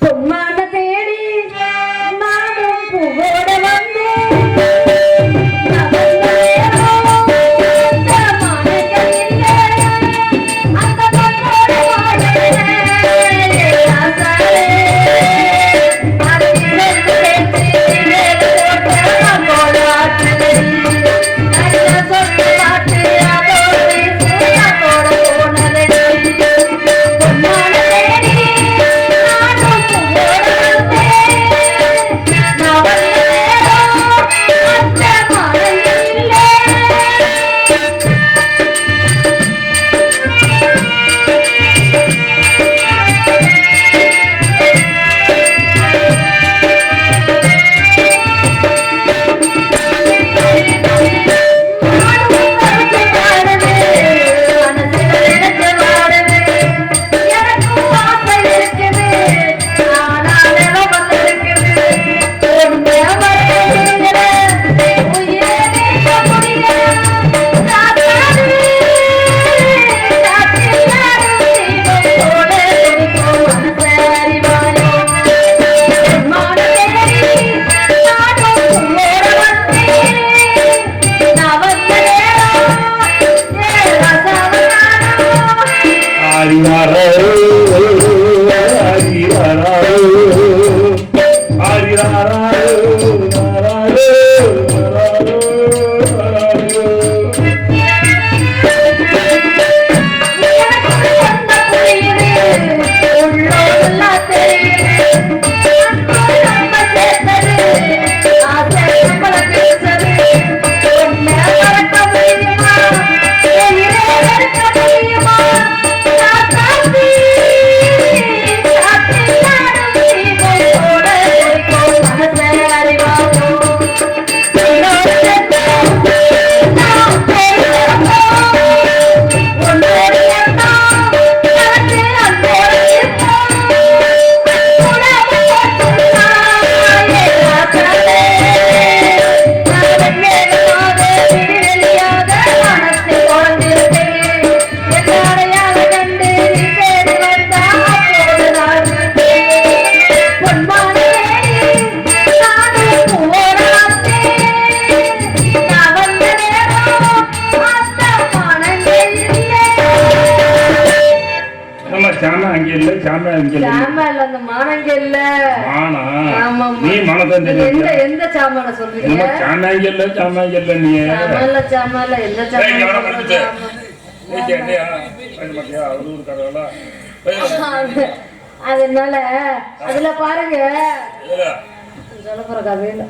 பொம்மான தேடி நானும் பூவோட வந்தேன். அதனால அதுல பாருங்க சொல்ல கதையில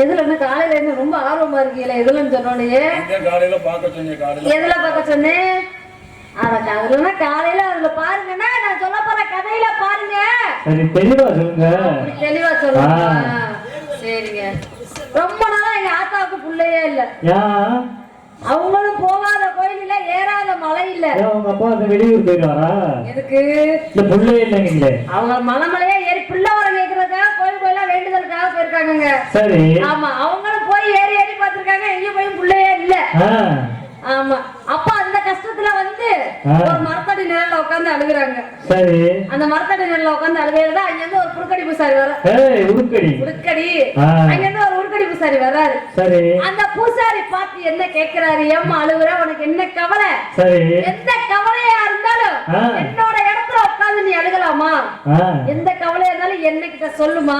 எதுல என்ன காலையில என்ன ரொம்ப ஆர்வமா இருக்கீங்களா எதுலன்னு சொன்னோன்னே எதுல பார்க்க சொன்னேன் அதுல காலையில அதுல பாருங்கன்னா நான் சொல்ல போற கதையில பாருங்க தெளிவா சொல்லுங்க தெளிவா சொல்லுங்க சரிங்க ரொம்ப நாளா எங்க ஆத்தாவுக்கு பிள்ளையே இல்ல அவங்களும் போகாத கோயில் இல்ல ஏறாத மலை இல்ல அவங்க அப்பா அந்த வெளியூர் போயிடுவாரா எதுக்கு இந்த பிள்ளை இல்லைங்களே அவங்க மலைமலையா ஏறி பிள்ளை வர கேக்குறதுக்காக கோயில் கோயிலா வேண்டுதலுக்காக போயிருக்காங்க சரி ஆமா அவங்களும் போய் ஏறி ஏறி பாத்துருக்காங்க எங்கேயும் போய் பிள்ளையே இல்ல ஆமா அப்ப அந்த கஷ்டத்துல வந்து ஒரு மரத்தடி நிழல்ல உட்கார்ந்து அழுகுறாங்க சரி அந்த மரத்தடி நிழல்ல உட்கார்ந்து அழுகிறதா அங்க இருந்து ஒரு உருக்கடி பூசாரி வர உருக்கடி அங்க இருந்து ஒரு உருக்கடி பூசாரி வர்றாரு சரி அந்த பூசாரி பார்த்து என்ன கேக்குறாரு ஏம்மா அழுகுற உனக்கு என்ன கவலை சரி எந்த கவலையா இருந்தாலும் என்னோட இடத்துல உட்கார்ந்து நீ அழுகலாமா எந்த கவலையா இருந்தாலும் என்ன கிட்ட சொல்லுமா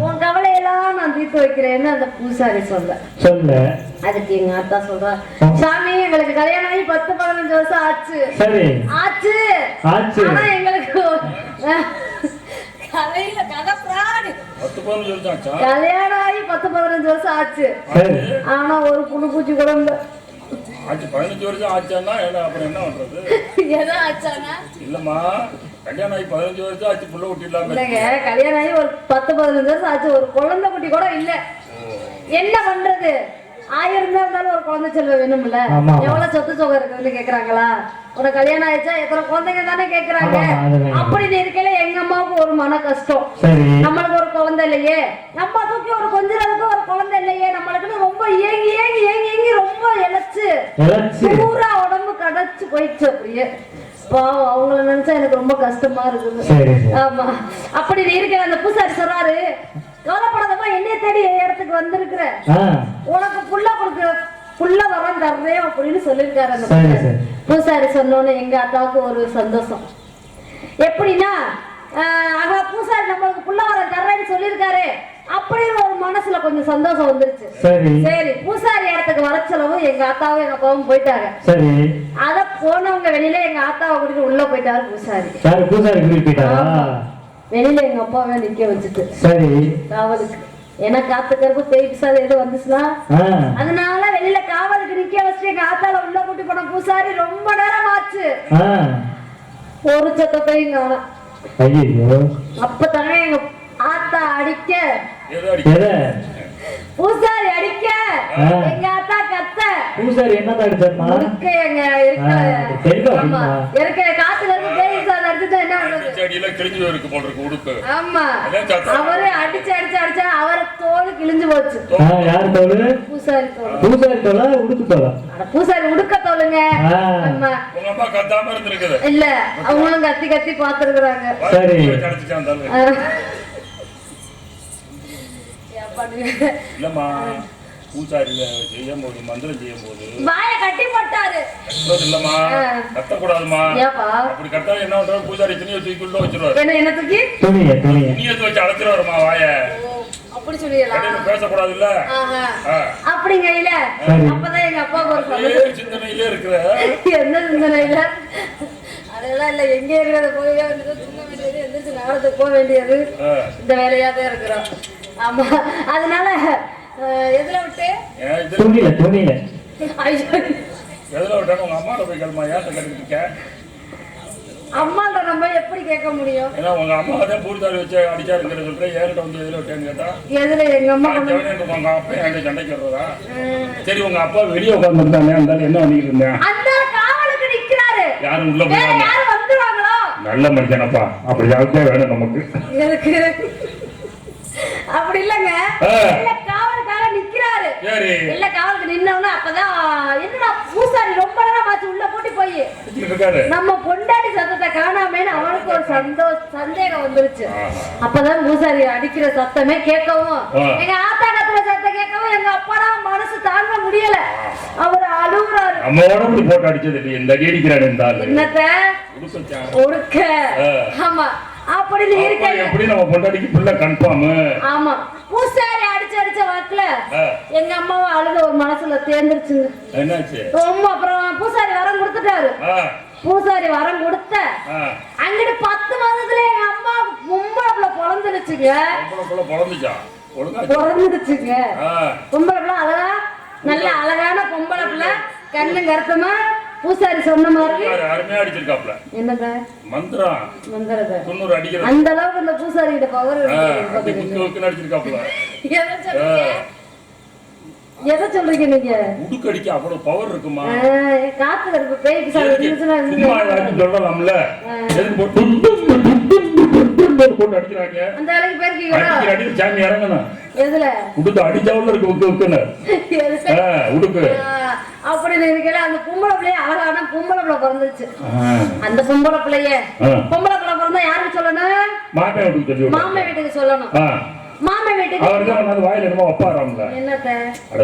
உன் கவலையெல்லாம் நான் தீர்த்து வைக்கிறேன்னு அந்த பூசாரி சொல்ல அதுக்கு எங்க அத்தா சொல்றா சாமி எங்களுக்கு கல்யாணம் ஆகி 10-15 வருஷம் ஆச்சு சரி ஆச்சு ஆனா எங்களுக்கு கல்யாணம் ஆகி 10-15 வருஷம் ஆச்சு ஆனா ஒரு புழு பூச்சி கூட இல்ல 15 வருஷம் ஆச்சானா அப்புறம் என்ன பண்றது ஏதோ ஆச்சானா இல்லம்மா கல்யாணம் ஆகி 15 வருஷம் ஆச்சு புள்ள குட்டி இல்லாம இல்லங்க கல்யாணம் ஆகி ஒரு 10-15 வருஷம் ஆச்சு ஒரு குழந்தை குட்டி கூட இல்ல என்ன பண்றது 1000 தான் இருந்தாலும் ஒரு குழந்தை செல்வம் வேணும்ல. எவ்வளவு சொத்து சுகம் இருக்குன்னு கேக்குறாங்களா? உனக்கு கல்யாணம் ஆயிடுச்சா எத்தனை குழந்தைங்க தானே கேக்குறாங்க. அப்படி இருக்கல எங்க அம்மாவுக்கு ஒரு மன கஷ்டம். நம்மளுக்கு ஒரு குழந்தை இல்லையே, நம்ம தூக்கி ஒரு கொஞ்சத்துக்கு ஒரு குழந்தை இல்லையே, நம்மளுக்குன்னு ரொம்ப ஏங்கி ஏங்கி ஏங்கி ஏங்கி ரொம்ப இழைச்சு பூரா உடம்பு கடைச்சு போயிடுச்சு. அப்படியே பாவம் அவங்கள நினைச்சா எனக்கு ரொம்ப கஷ்டமா இருக்குது. ஆமா, அப்படி இருக்கிற அந்த பூசாரி சொல்றாரு, கவலைப்படாதமா என்னைய தேடி இடத்துக்கு வந்திருக்கிற, உனக்கு புள்ள வரம் தர்றேன் அப்படின்னு சொல்லியிருக்காரு அந்த பூசாரி. சொன்னோன்னு எங்க அத்தாவுக்கு ஒரு சந்தோஷம். எப்படின்னா பூசாரி நம்மளுக்கு புள்ள வரம் தர்றேன்னு சொல்லியிருக்காரு அப்படின்னு ஒரு மனசுல கொஞ்சம் சந்தோஷம் வந்துருச்சு. சரி, பூசாரி இடத்துக்கு வர செலவும் எங்க அத்தாவும் எங்க அப்பாவும் போயிட்டாங்க. அத போனவங்க வெளியில எங்க அத்தாவை கூட்டிட்டு உள்ள போயிட்டாரு பூசாரி. வெளியில எங்க அப்பாவை நிக்க வச்சுட்டு காவலுக்கு, ஏன்னா காத்துக்கருப்பு பேய் பிசாது எதுவும் வந்துச்சுன்னா அதனால வெளியில காவலுக்கு நிக்க வச்சுட்டு எங்க ஆத்தால உள்ள கூட்டி போன பூசாரி ரொம்ப நேரம் ஆச்சு. ஒரு சத்தத்தையும் காணோம். அப்பதானே எங்க ஆத்தா அடிக்க, பூசாரி அடிக்க, எங்க ஆத்தா கத்த. பூசாரி என்னதான் அடிச்சாருமா? இருக்க காத்துல இருந்து பேய் பிசாது அடிச்சுட்டா என்ன பண்றது? ஆமா, அவரு அடிச்சு அடிச்சு அடிச்சா அவர் தோல் கிழிஞ்சு போச்சு. யார் தோல்? பூசாரி தோல். பூசாரி தோலா உடுக்கு தோலா? பூசாரி உடுக்க தோலுங்க. இல்ல, அவங்களும் கத்தி கத்தி பாத்துருக்குறாங்க. சரி, இல்லம்மா, பூசாரியில செய்யும் போது மந்திரம் செய்யும் போது வாயை கட்டி போட்டாரு. இல்லம்மா, கத்தக்கூடாதுமா. அப்படி கத்தா என்ன பண்றாரு? பூசாரி துணியை தூக்கி உள்ள வச்சிருவாரு. என்ன தூக்கி? துணியை வச்சு அழைச்சிருவாருமா வாயை. அப்படி சொல்லிடலாம், பேசக்கூடாது இல்ல அப்படிங்க. இல்ல அப்பதான் எங்க அப்பாவுக்கு ஒரு சந்தோஷம். சிந்தனையிலே இருக்கிற என்ன சிந்தனையில அதெல்லாம் இல்ல, எங்க இருக்கிறத போய் தூங்க வேண்டியது, எந்திரிச்சு நகரத்துக்கு போக வேண்டியது, இந்த வேலையாதான் இருக்கிறோம். ஆமா, அதனால எதுல விட்டு துணியில எதுல விட்டாலும் உங்க அம்மாட்ட போய் கேளுமா. ஏன் கேட்டுக்க? அம்மாட்ட நம்ம எப்படி கேட்க முடியும்? ஏன்னா உங்க அம்மா தான் பூர்த்தாரி வச்சு அடிச்சாருங்கிற சொல்றேன். ஏன்கிட்ட வந்து எதுல விட்டேன்னு கேட்டா எதுல எங்க அம்மா உங்க அப்பா என்கிட்ட சண்டைக்கு வர்றதா? சரி, உங்க அப்பா வெளியே உட்காந்துருந்தானே, அந்த என்ன பண்ணிட்டு இருந்தேன்? அந்த காவலுக்கு நிக்கிறாரு. யாரும் உள்ள போய் யாரும் வந்துருவாங்களோ? நல்ல மனுஷனப்பா, அப்படி யாருக்கே வேணும் நமக்கு. எனக்கு அப்படி இல்லங்க, இல்ல காவலுக்காக நிக்கிறாரு. இல்ல காவலுக்கு நின்னவன அப்பதான் என்னடா பூசாரி ரொம்ப நேரம் ஆச்சு உள்ள கூட்டி போய் நம்ம பொண்டாடி சத்தத்தை காணாமேன்னு அவனுக்கு ஒரு சந்தேகம் வந்துருச்சு. அப்பதான் பூசாரி அடிக்கிற சத்தமே கேட்கவும், எங்க ஆத்தா கத்துற சத்தம் கேட்கவும் எங்க அப்பாடா மனசு தாங்க முடியல. அவர் அழுகுறாரு. போட்டு அடிச்சது என்னத்த உடுக்க. ஆமா, அப்படி இருக்க எப்படி நம்ம பொண்டாட்டிக்கு புள்ள கன்ஃபார்ம். ஆமா, பூசாரி அடிச்சு அடிச்ச வாக்குல எங்க அம்மாவை அழுத ஒரு மனசுல தேர்ந்துருச்சுங்க. என்னாச்சு? ரொம்ப அப்புறம் பூசாரி வரம் கொடுத்துட்டாரு. பூசாரி வரம் கொடுத்த அங்கிட்டு 10 மாதத்துல எங்க அம்மா பொம்பளை பிறந்துருச்சுங்க. பிறந்துருச்சுங்க பொம்பளை பிள்ளை, அழகா நல்ல அழகான பொம்பளை பிள்ளை, கண்ணு கருத்தமா. பூசாரி சொன்ன மாதிரி அருமையா அடிச்சிருக்காப்ல. என்னங்க மந்திரம்? மந்திரத்தை 90 அடிக்கிறது. அந்த அளவுக்கு இந்த பூசாரி கிட்ட பவர் அடிச்சிருக்காப்ல. எதை சொல்றீங்க நீங்க? உடுக்கு அடிக்க அவ்வளவு பவர் இருக்குமா? காத்து கருப்பு பேய் பிசாசு இருந்துச்சுன்னா சொல்லலாம்ல. போட்டு அடிக்கிறாங்க. அந்த அளவுக்கு பேருக்கீங்களா? அடிக்கிற சாமி இறங்கணும். எதுல? உடுக்கு அடிச்சாவுல இருக்கு உக்கு உக்குன்னு. உடுக்கு அப்படி இருக்கல. அந்த பொம்பளை பிள்ளைய அழகான பொம்பளை பிள்ளை பிறந்துச்சு. அந்த பொம்பளை பிள்ளைய பொம்பளை பிள்ளை பிறந்தா யாருக்கு சொல்லணும்? மாமே வீட்டுக்கு சொல்லணும். மாமே வீட்டுக்கு சொல்லணும். மாமே வீட்டுக்கு அவர்தான் வந்து வாயில என்னமோ வைப்பாராம்ல. என்னத்த? அட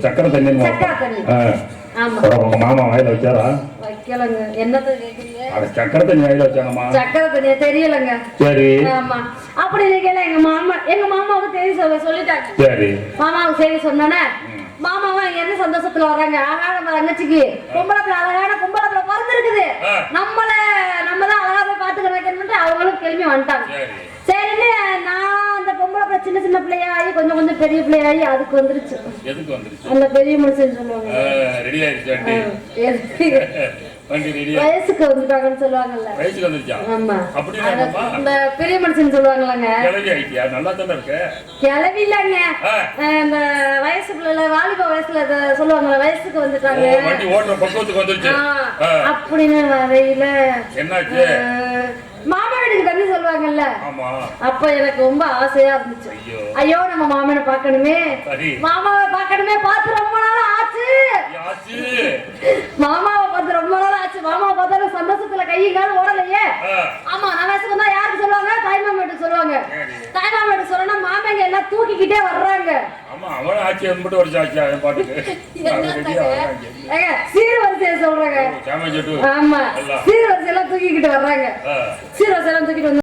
சக்கரை தண்ணி. சக்கரை தண்ணி. ஆமா. உங்க மாமா வாயில வச்சாரா? வைக்கலங்க. என்னத்த கேக்குறீங்க? அட சக்கரை தண்ணி வாயில வச்சானமா? சக்கரை தண்ணி தெரியலங்க. சரி. ஆமா, அப்படி இருக்கல. எங்க மாமாவுக்கு தெரிய சொல்லிட்டாங்க. சரி, மாமாவுக்கு சரி சொன்னோன்னே மாமாவா என்ன சந்தோஷத்துல வராங்க. அழகான நம்ம தங்கச்சிக்கு பொம்பளை பிள்ளை, அழகான பொம்பளை பிள்ளை பிறந்திருக்குது. நம்ம தான் அழகா போய் பாத்துக்க வைக்கணும்னு அவங்களும் கிளம்பி வந்துட்டாங்க. சரின்னு நான் அந்த பொம்பளை பிள்ளை சின்ன சின்ன பிள்ளையாயி கொஞ்சம் கொஞ்சம் பெரிய பிள்ளையாயி அதுக்கு வந்துருச்சு. அந்த பெரிய மனுஷன் சொல்லுவாங்க. வண்டி ரெடியா வயசுக்கு வந்துட்டாங்கன்னு சொல்லுவாங்கல்ல. வயசுக்கு வந்துருச்சா? ஆமா. அப்படின்னா என்னம்மா? இந்த பெரிய மனுஷன் சொல்லுவாங்களாங்க. கிளவி ஆயிட்டியா? நல்லா தானே இருக்க. கிளவி இல்லைங்க, இந்த வயசுக்குள்ள வாலிப வயசுல சொல்லுவாங்கல்ல, வயசுக்கு வந்துட்டாங்க. வண்டி ஓட்டுற பக்குவத்துக்கு வந்துருச்சு அப்படின்னு வரையில என்னாச்சு? மாமா வீட்டுக்கு தண்ணி சொல்லுவாங்கல்ல. ஆமா. அப்ப எனக்கு ரொம்ப ஆசையா இருந்துச்சு. ஐயோ நம்ம மாமனை பார்க்கணுமே, மாமாவை பார்க்கணுமே, பார்த்து ரொம்ப நாள் ஆச்சு. மாமாவை பார்த்து ரொம்ப நாள் ஆச்சு. மாமாவை பார்த்தாலும் சந்தோஷத்துல கையும் காலும் ஓடலையே. ஆமா, நான் வயசுக்கு வந்தா யாருக்கு சொல்லுவாங்க? தாய்மாமா வீட்டுக்கு சொல்லுவாங்க. தாய்மாமா வீட்டுக்கு சொல்லணும்னா மாமங்க எல்லாம் தூக்கிக்கிட்டே வர்றாங்க. ஆமா, அவன் ஆட்சி மட்டும் ஒரு சாட்சி அவன் பாட்டுக்கு சீர்வரிசையை சொல்றாங்க. ஆமா, சீர்வரிசை எல்லாம் தூக்கிக்கிட்டு வர்றாங்க. சீர்வரிசை எல்லாம் தூக்கிட்டு வந்து